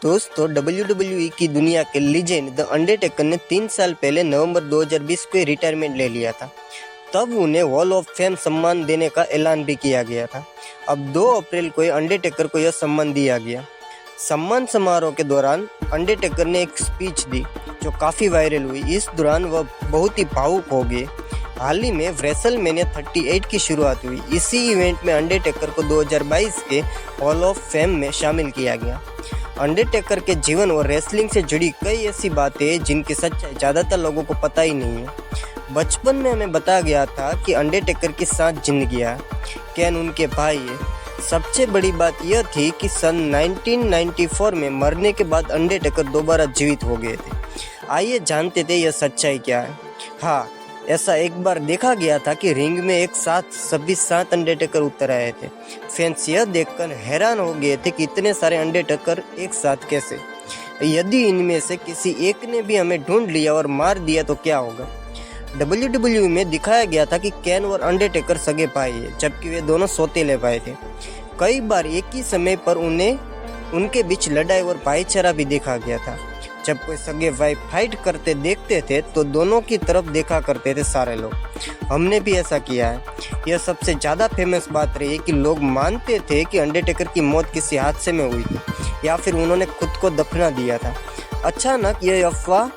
दोस्तों WWE की दुनिया के लीजेंड द अंडरटेकर ने 3 साल पहले नवंबर 2020 को रिटायरमेंट ले लिया था। तब उन्हें वॉल ऑफ फेम सम्मान देने का ऐलान भी किया गया था। अब 2 अप्रैल को अंडरटेकर को यह सम्मान दिया गया। सम्मान समारोह के दौरान अंडरटेकर ने एक स्पीच दी जो काफ़ी वायरल हुई। इस दौरान वह बहुत ही भावुक हो गए। हाल ही में रेसलमेनिया 38 की शुरुआत हुई। इसी इवेंट में अंडरटेकर को 2022 के हॉल ऑफ फेम में शामिल किया गया। अंडरटेकर के जीवन और रेसलिंग से जुड़ी कई ऐसी बातें हैं जिनकी सच्चाई ज़्यादातर लोगों को पता ही नहीं है। बचपन में हमें बताया गया था कि अंडरटेकर की 7 जिंदगियां हैं, केन उनके भाई है। सबसे बड़ी बात यह थी कि सन 1994 में मरने के बाद अंडरटेकर दोबारा जीवित हो गए थे। आइए जानते थे यह सच्चाई क्या है। हाँ, ऐसा एक बार देखा गया था कि रिंग में एक साथ सभी 7 अंडरटेकर उतर आए थे। फैंस यह देखकर हैरान हो गए थे कि इतने सारे अंडरटेकर एक साथ कैसे। यदि इनमें से किसी एक ने भी हमें ढूंढ लिया और मार दिया तो क्या होगा। WWE में दिखाया गया था कि केन और अंडरटेकर सगे भाई है, जबकि वे दोनों सौतेले भाई थे। कई बार एक ही समय पर उनके बीच लड़ाई और भाईचारा भी देखा गया था। जब कोई सगे भाई फाइट करते देखते थे तो दोनों की तरफ देखा करते थे सारे लोग। हमने भी ऐसा किया है। यह सबसे ज़्यादा फेमस बात रही है कि लोग मानते थे कि अंडरटेकर की मौत किसी हादसे में हुई थी या फिर उन्होंने खुद को दफना दिया था। अचानक यह अफवाह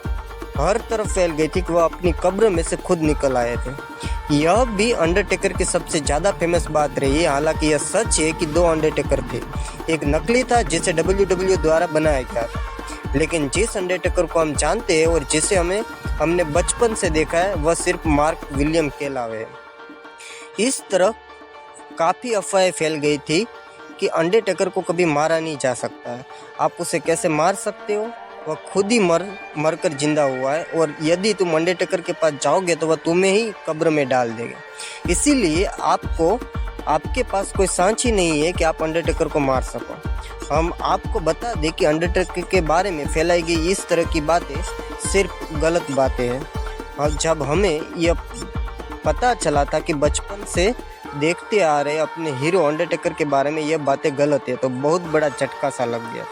हर तरफ फैल गई थी कि वह अपनी कब्र में से खुद निकल आए थे। यह भी अंडरटेकर की सबसे ज़्यादा फेमस बात रही है। हालांकि यह सच है कि 2 अंडरटेकर थे। एक नकली था जिसे WWE द्वारा बनाया गया था, लेकिन जिस अंडरटेकर को हम जानते हैं और जिसे हमने बचपन से देखा है वह सिर्फ मार्क विलियम केलावे है। इस तरह काफ़ी अफवाहें फैल गई थी कि अंडरटेकर को कभी मारा नहीं जा सकता है। आप उसे कैसे मार सकते हो? वह खुद ही मरकर जिंदा हुआ है और यदि तुम अंडरटेकर के पास जाओगे तो वह तुम्हें ही कब्र में डाल देगा। इसीलिए आपके पास कोई सांच ही नहीं है कि आप अंडरटेकर को मार सको। हम आपको बता दें कि अंडरटेकर के बारे में फैलाई गई इस तरह की बातें सिर्फ गलत बातें हैं। और जब हमें यह पता चला था कि बचपन से देखते आ रहे अपने हीरो अंडरटेकर के बारे में यह बातें गलत है तो बहुत बड़ा झटका सा लग गया।